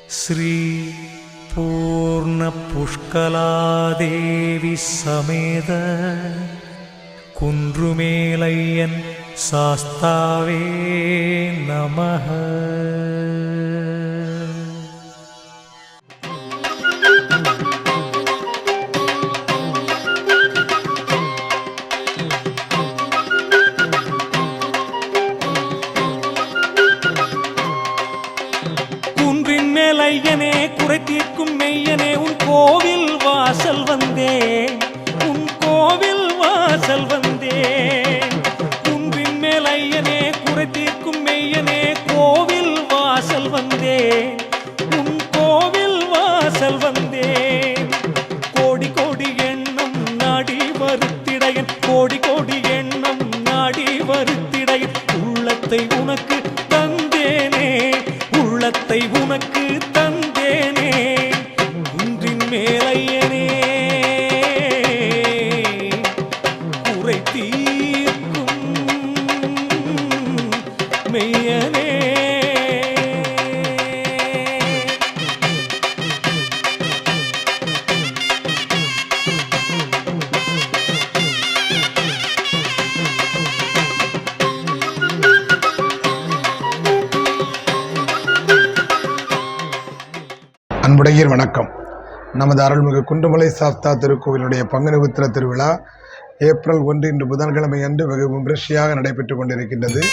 श्री पूर्ण पुष्कलादेवी समेत कुंद्रुमेलय्यन शास्तावे नमः। மேலையனே குறை தீர்க்கும் மெய்யனே உன் கோவில் வாசல் வந்தே, உன் கோவில் வாசல் வந்தே. குன்றின் மேலையனே குறை தீர்க்கும் மெய்யனே கோவில் வாசல் வந்தே, உன் கோவில் வாசல் வந்தே. கோடி கோடி எண்ணம் நாடி வருத்திடையன், கோடி கோடி எண்ணம் நாடி வருத்திடையன். உள்ளத்தை உனக்கு தந்தேனே, உள்ளத்தை உனக்கு தந்தேனே. குன்றின் மேலையனே குறை தீர்க்கும் மெய்யனே. அன்புடையர் வணக்கம். நமது அருள்மிகு குன்றுமலை சாஸ்தா திருக்கோவிலுடைய பங்குனி உத்திர திருவிழா ஏப்ரல் 1 இன்று புதன்கிழமை அன்று வெகு விமரிசையாக நடைபெற்றுக் கொண்டிருக்கின்றது.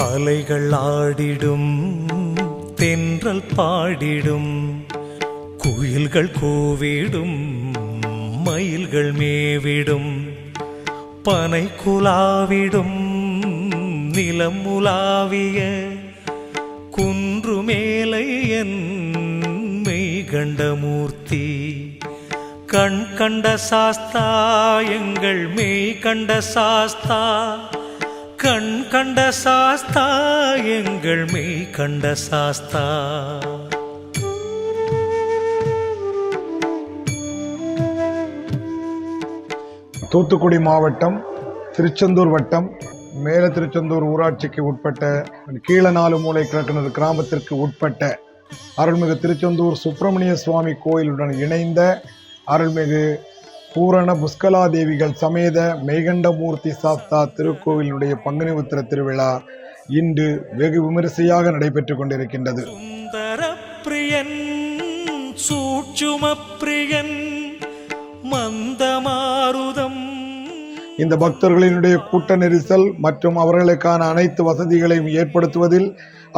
அலைகள் ஆடிடும், தென்றல் பாடிடும், குயில்கள் கூவிடும், மயில்கள் மேவிடும், பனை குலாவிடும், நிலம் உலாவிய குன்றுமேலையன் மெய்கண்டமூர்த்தி. கண் கண்ட சாஸ்தா எங்கள் மெய் கண்ட சாஸ்தா, கண் கண்ட சாஸ்தா எங்கள் மெய் கண்ட சாஸ்தா. தூத்துக்குடி மாவட்டம் திருச்செந்தூர் வட்டம் மேல திருச்செந்தூர் ஊராட்சிக்கு உட்பட்ட கீழநாலு மூலை கிழக்கிணறு கிராமத்திற்கு உட்பட்ட அருள்மிகு திருச்செந்தூர் சுப்பிரமணிய சுவாமி கோயிலுடன் இணைந்த அருள்மிகு பூரண புஷ்கலாதேவிகள் சமேத மெய்கண்டமூர்த்தி சாஸ்தா திருக்கோவிலுடைய பங்குனி உத்திர திருவிழா இன்று வெகு விமரிசையாக நடைபெற்றுக் கொண்டிருக்கின்றது. சுந்தர பிரியன் சூட்சும பிரியன் மந்தமாருதம். இந்த பக்தர்களினுடைய கூட்ட நெரிசல் மற்றும் அவர்களுக்கான அனைத்து வசதிகளையும் ஏற்படுத்துவதில்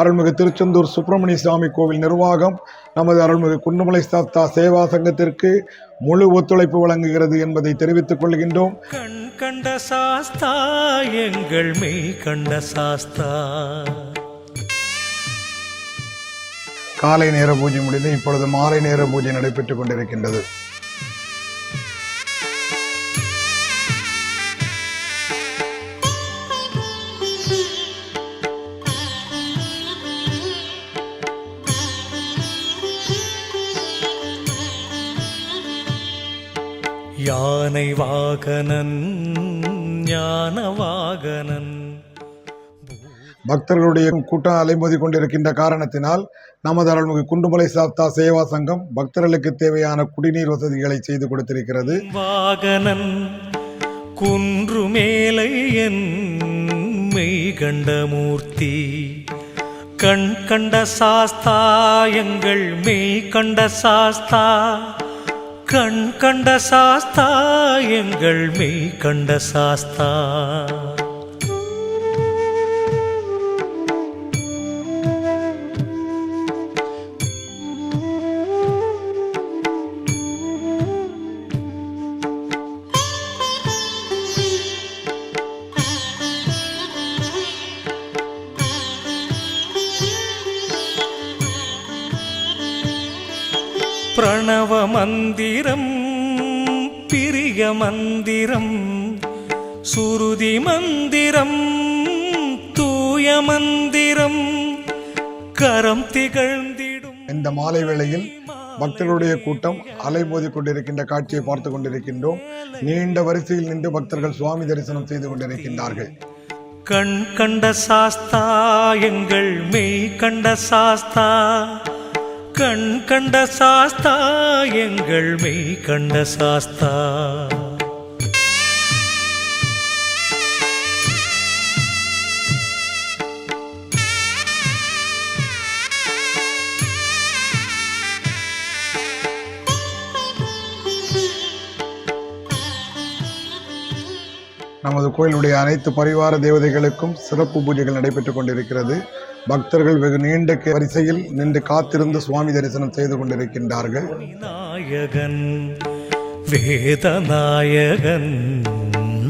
அருள்மிகு திருச்செந்தூர் சுப்பிரமணிய சுவாமி கோவில் நிர்வாகம் நமது அருள்மிகு குன்றுமலை சாஸ்தா சேவா சங்கத்திற்கு முழு ஒத்துழைப்பு வழங்குகிறது என்பதை தெரிவித்துக் கொள்கின்றோம். கண் கண்ட சாஸ்தா எங்கள் மெய் கண்ட சாஸ்தா. காலை நேர பூஜை முடிந்து இப்பொழுது மாலை நேர பூஜை நடைபெற்றுக் கொண்டிருக்கின்றது. யானை வாகனன் ஞான வாகனன். பக்தர்களுடைய கூட்டம் அலைமோதி கொண்டிருக்கின்ற காரணத்தினால் நமது அருள்மிகு குன்றுமலை சாஸ்தா சேவா சங்கம் பக்தர்களுக்கு தேவையான குடிநீர் வசதிகளை செய்து கொடுத்திருக்கிறது. வாகனன் குன்றுமேலையன் மெய்கண்டமூர்த்தி. கண் கண்ட சாஸ்தா எங்கள் மெய் கண்ட சாஸ்தா, கண் கண்ட சாஸ்தா எங்கள் மெய் கண்ட சாஸ்தா. பிரணவ மந்திரம் பிரிய மந்திரம் சுருதி மந்திரம் தூய மந்திரம் கரம் திகழ்ந்திடும். இந்த மாலை வேளையில் பக்தர்களுடைய கூட்டம் அலைமோதி கொண்டிருக்கின்ற காட்சியை பார்த்து கொண்டிருக்கின்றோம். நீண்ட வரிசையில் நின்று பக்தர்கள் சுவாமி தரிசனம் செய்து கொண்டிருக்கின்றார்கள். கண் கண்ட சாஸ்தா எங்கள் மெய் கண்ட சாஸ்தா, கண் கண்ட சாஸ்தா எங்கள் மெய் கண்ட சாஸ்தா. நமது கோயிலுடைய அனைத்து பரிவார தேவதைகளுக்கும் சிறப்பு பூஜைகள் நடைபெற்றுக் கொண்டிருக்கிறது. பக்தர்கள் வெகு நீண்ட வரிசையில் நின்று காத்திருந்து சுவாமி தரிசனம் செய்து கொண்டிருக்கின்றார்கள். நாயகன் வேதநாயகன்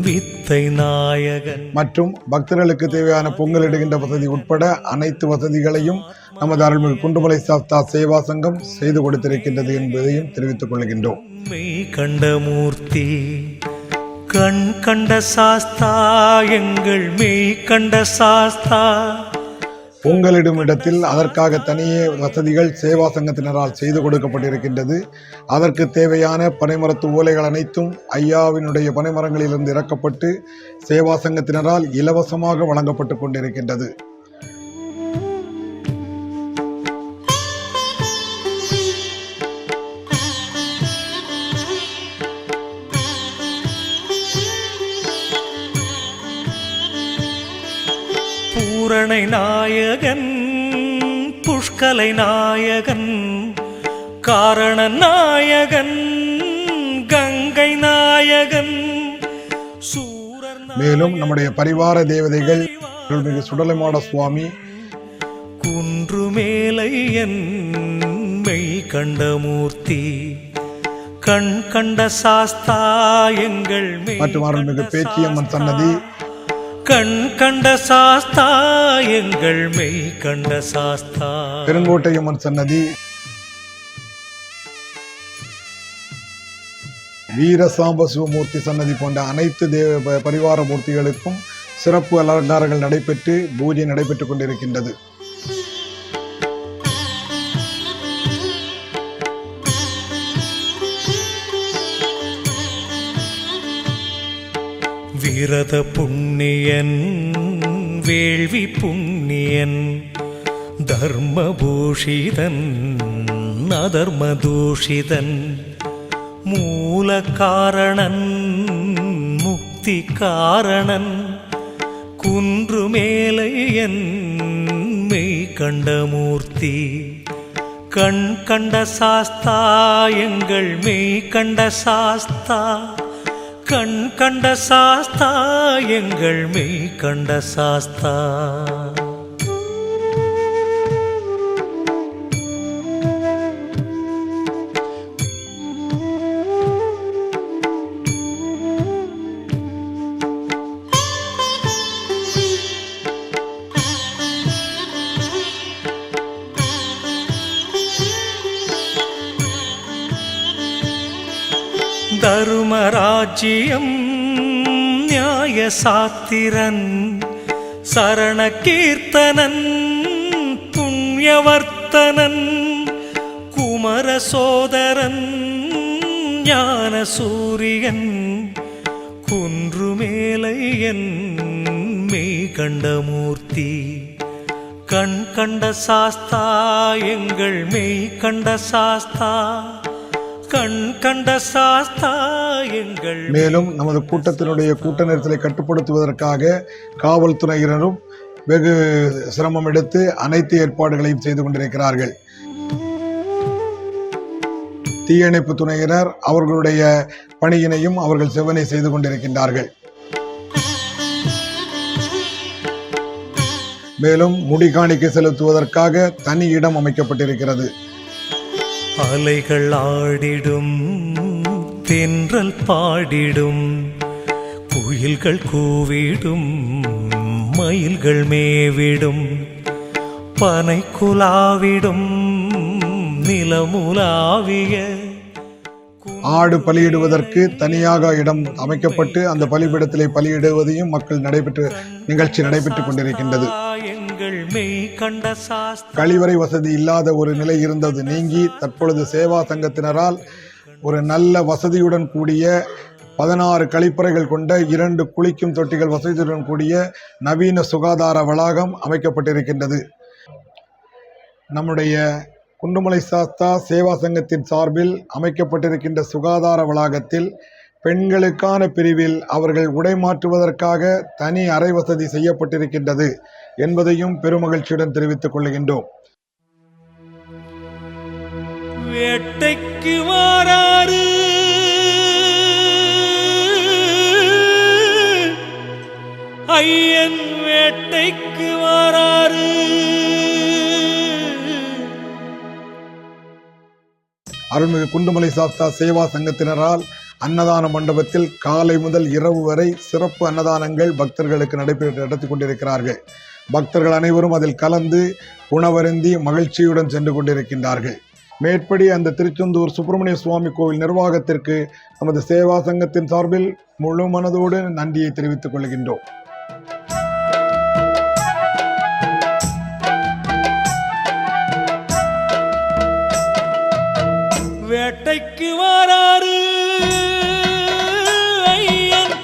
வித்தை நாயகன் மற்றும் பக்தர்களுக்கு தேவையான பொங்கல் இடுகின்ற வசதி உட்பட அனைத்து வசதிகளையும் நமது அருள்மிகு குண்டுமலை சாஸ்தா சேவா சங்கம் செய்து கொடுத்திருக்கின்றது என்பதையும் தெரிவித்துக் கொள்கின்றோம். மெய் கண்ட மூர்த்தி கண் கண்ட சாஸ்தா எங்கள் மெய் கண்ட சாஸ்தா. பொங்கலிடும் இடத்தில் அதற்காக தனியே வசதிகள் சேவா சங்கத்தினரால் செய்து கொடுக்கப்பட்டிருக்கின்றது. அதற்கு தேவையான பனைமரத்து ஓலைகள் அனைத்தும் ஐயாவினுடைய பனைமரங்களிலிருந்து இறக்கப்பட்டு சேவா சங்கத்தினரால் இலவசமாக வழங்கப்பட்டு கொண்டிருக்கின்றது. பூரணை நாயகன் புஷ்கலை நாயகன் காரண நாயகன் கங்கை நாயகன் சூரர். மேலும் நம்முடைய பரிவார தேவதைகள் அருள்மிகு சுடலைமாட சுவாமி, குன்றுமேலையன் மெய் கண்ட மூர்த்தி கண் கண்ட சாஸ்தா எங்கள் மற்றும் அருள்மிகு பேச்சியம்மன் சன்னதி, கண் கண்ட சாஸ்தா எங்கள் மெய் கண்ட சாஸ்தா, பெருங்கோட்டையம்மன் சன்னதி, வீரசாம்ப சிவமூர்த்தி சன்னதி போன்ற அனைத்து பரிவார மூர்த்திகளுக்கும் சிறப்பு அலங்காரங்கள் நடைபெற்று பூஜை நடைபெற்றுக் கொண்டிருக்கின்றது. விரத புண்ணியன் வேள்வி புண்ணியன் தர்மபூஷிதன் அதர்மதூஷிதன் மூல காரணன் முக்தி காரணன் குன்றுமேலையன் மெய் கண்ட மூர்த்தி கண் கண்ட சாஸ்தா எங்கள் மெய் கண்ட சாஸ்தா, கண் கண்ட சாஸ்தா எங்கள் மெய் கண்ட சாஸ்தா. தருமராஜ்யம் நியாய சாத்திரன் சரண கீர்த்தனன் புண்ணியவர்த்தனன் குமர சோதரன் ஞான சூரியன் குன்றுமேலையன் மெய் கண்ட மூர்த்தி கண் கண்ட சாஸ்தா எங்கள் மெய் கண்ட சாஸ்தா, கண் கண்ட சாஸ்தா எங்கள். மேலும் நமது கூட்டத்தினுடைய கூட்ட நெரிசலை கட்டுப்படுத்துவதற்காக காவல்துறையினரும் வெகு சிரமம் எடுத்து அனைத்து ஏற்பாடுகளையும் செய்து கொண்டிருக்கிறார்கள். தீயணைப்பு துறையினர் அவர்களுடைய பணியினையும் அவர்கள் செவ்வனை செய்து கொண்டிருக்கின்றார்கள். மேலும் முடிகாணிக்கை செலுத்துவதற்காக தனி இடம் அமைக்கப்பட்டிருக்கிறது. அலைகள் ஆடிடும் தென்றல் பாடிடும் குயில்கள் கூவிடும் மயில்கள் மேவிடும் பனை குலாவிடும் நிலமுலாவிய. ஆடு பலியிடுவதற்கு தனியாக இடம் அமைக்கப்பட்டு அந்த பலிபீடத்திலே பலியிடுவதையும் மக்கள் நிகழ்ச்சி நடைபெற்றுக் கொண்டிருக்கின்றது. எங்கள் மெய் கண்ட சாஸ்தா கழிவறை வசதி இல்லாத ஒரு நிலை இருந்தது நீங்கி தற்பொழுது சேவா சங்கத்தினரால் ஒரு நல்ல வசதியுடன் கூடிய 16 கழிப்பறைகள் கொண்ட 2 குளிக்கும் தொட்டிகள் வசதியுடன் கூடிய நவீன சுகாதார வளாகம் அமைக்கப்பட்டிருக்கின்றது. நம்முடைய குண்டுமலை சாஸ்தா சேவா சங்கத்தின் சார்பில் அமைக்கப்பட்டிருக்கின்ற சுகாதார வளாகத்தில் பெண்களுக்கான பிரிவில் அவர்கள் உடை மாற்றுவதற்காக தனி அறை வசதி செய்யப்பட்டிருக்கின்றது என்பதையும் பெருமகிழ்ச்சியுடன் தெரிவித்துக் கொள்கின்றோம். வேட்டைக்கு வாராரு ஐயன், வேட்டைக்கு வாராரு. அருள்மிகு குண்டுமலை சாஸ்தா சேவா சங்கத்தினரால் அன்னதான மண்டபத்தில் காலை முதல் இரவு வரை சிறப்பு அன்னதானங்கள் பக்தர்களுக்கு நடத்தி கொண்டிருக்கிறார்கள். பக்தர்கள் அனைவரும் அதில் கலந்து உணவருந்தி மகிழ்ச்சியுடன் சென்று கொண்டிருக்கின்றார்கள். மேற்படி அந்த திருச்செந்தூர் சுப்பிரமணிய சுவாமி கோவில் நிர்வாகத்திற்கு நமது சேவா சங்கத்தின் சார்பில் முழு மனதோடு நன்றியை தெரிவித்துக் கொள்கின்றோம். வேட்டைக்கு வாராரு ஐயன்,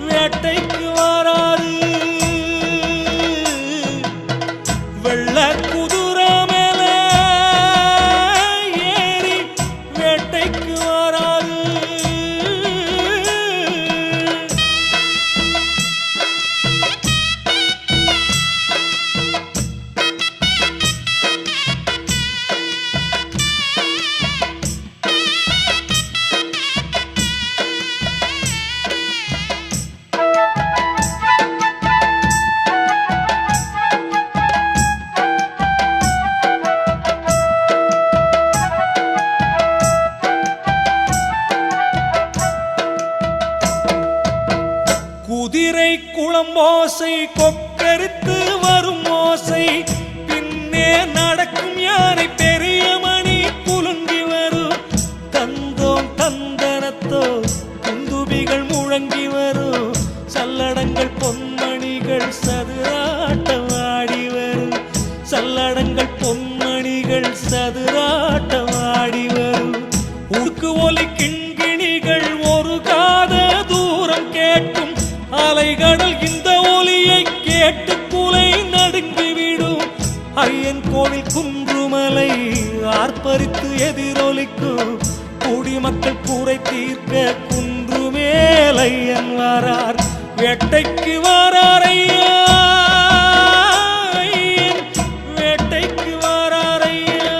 வேட்டைக்கு வாராரு. வெள்ள குதிரை மேல ஏறி வேட்டைக்கு வாராரு. குதிரை குளம்போசை கொக்கரித்து வரும் ஓசை, பின்னே நடக்கும் யானை பெரிய மணி குலுங்கி வரும். தந்தோம் தந்தனத்தோ குந்துபிகள் முழங்கி வரும். சல்லடங்கள் பொன்மணிகள் சதுராட்டம் ஆடி வரும். சல்லடங்கள் பொன்மணிகள் சதுராட்டம் ஆடி வரும். உருக்கு ஒலி கிண்கிணிகள் ஒரு காத தூரம் கேட்கும். அலைகடல் இந்த ஒலியை கேட்டு குலை நடுங்கிவிடும். ஐயன் கோவில் குன்றுமலை ஆர்ப்பரித்து எதிரொலிக்கும். குடிமக்கள் கூரை தீர்க்க குன்று மேல் ஐயன் வாரார். வேட்டைக்கு வாரார் ஐயா, ஐயன் வேட்டைக்கு வாரார் ஐயா.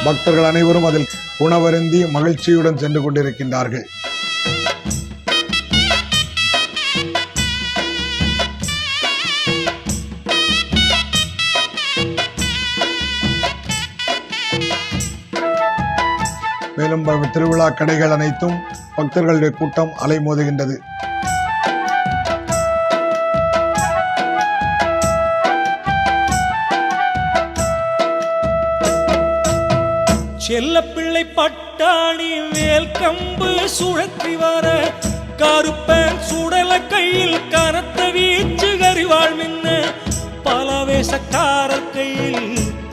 பக்தர்கள் அனைவரும் அதில் உணவருந்தி மகிழ்ச்சியுடன் சென்று கொண்டிருக்கின்றார்கள். மேலும் திருவிழா கடைகள் அனைத்தும் பக்தர்களுடைய கூட்டம் அலைமோதுகின்றது. செல்லப்பிள்ளை பட்டாணி வேல் கம்பு சுழற்றி வர, கருப்பன் சுடல கையில் கனத்த வீச்சு கரிவாள் மின்ன, பலவேசக்காரர் கையில்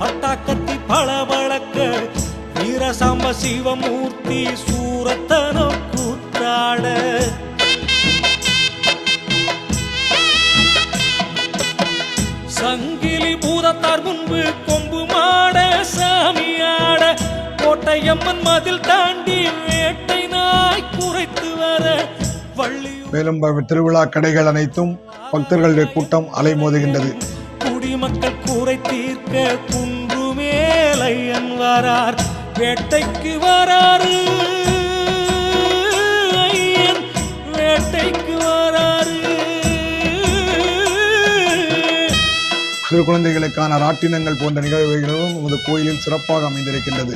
பட்டாக்கத்தி பளபளக்க, வீரசாம்ப சிவமூர்த்தி சூரத்தனம் கூத்தாட. சங்கிலி பூதத்தார் முன்பு கொம்பு மாட சாமியாட, கோட்டையம்மன் மதில் தாண்டி வேட்டை நாய் குறைத்து வர, வள்ளி மேலும் திருவிழா கடைகள் அனைத்தும் பக்தர்களுடைய கூட்டம் அலைமோதுகின்றது. குடிமக்கள் கூரை தீர்க்க குன்று மேல் ஐயன் வாரார். வேட்டைக்கு வராரு ஐயன், வேட்டைக்கு வராரு. சிறு குழந்தைகளுக்கான ராட்டினங்கள் போன்ற நிகழ்வுகளும் நமது கோயிலில் சிறப்பாக அமைந்திருக்கின்றது.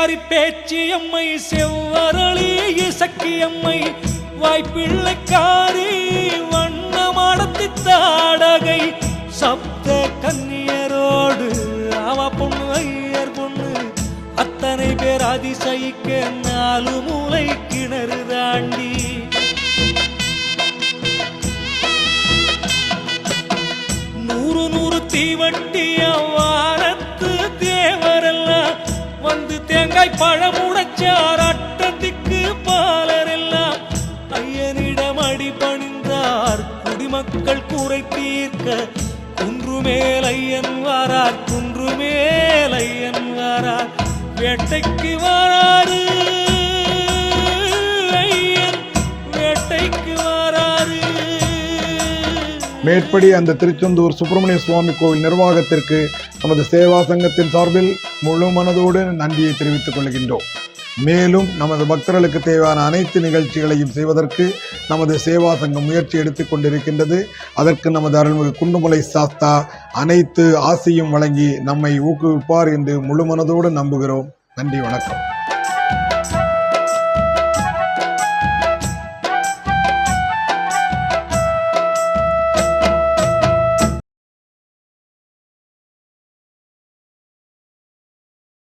சிங்காரி பேச்சியம்மை செவ்வரளி இசக்கியம்மை வாய்ப்பிள்ளைக்காரி வண்ணமாடத்தி தாடகை சப்த கன்னியரோடு அவ பொண்ணு ஐயர் பொண்ணு அத்தனை பேர் அதிசயிக்க 4 மூலை கிணறு தாண்டி நூறு தீவட்டிய வாரத்து தேவரெல்லாம் வந்து தேங்காய் பழமுடைச்சார் அட்டத்திற்கு பாலரெல்லாம் ஐயனிடம் அடி பணிந்தார் குடிமக்கள் கூரை தீர்க்க குன்றுமேல் ஐயன் வாரார் குன்றுமேல் ஐயன் வாரார் வேட்டைக்கு வாராரு ஐயன் வேட்டைக்கு வாராரு. மேற்படி அந்த திருச்செந்தூர் சுப்பிரமணிய சுவாமி கோவில் நிர்வாகத்திற்கு நமது சேவா சங்கத்தின் சார்பில் முழு மனதோடு நன்றியை தெரிவித்துக் கொள்கின்றோம். மேலும் நமது பக்தர்களுக்கு தேவையான அனைத்து நிகழ்ச்சிகளையும் செய்வதற்கு நமது சேவா சங்கம் முயற்சி எடுத்துக் கொண்டிருக்கின்றது. அதற்கு நமது அருள்மிகு குண்டுமலை சாஸ்தா அனைத்து ஆசையும் வழங்கி நம்மை ஊக்குவிப்பார் என்று முழு மனதோடு நம்புகிறோம். நன்றி, வணக்கம்.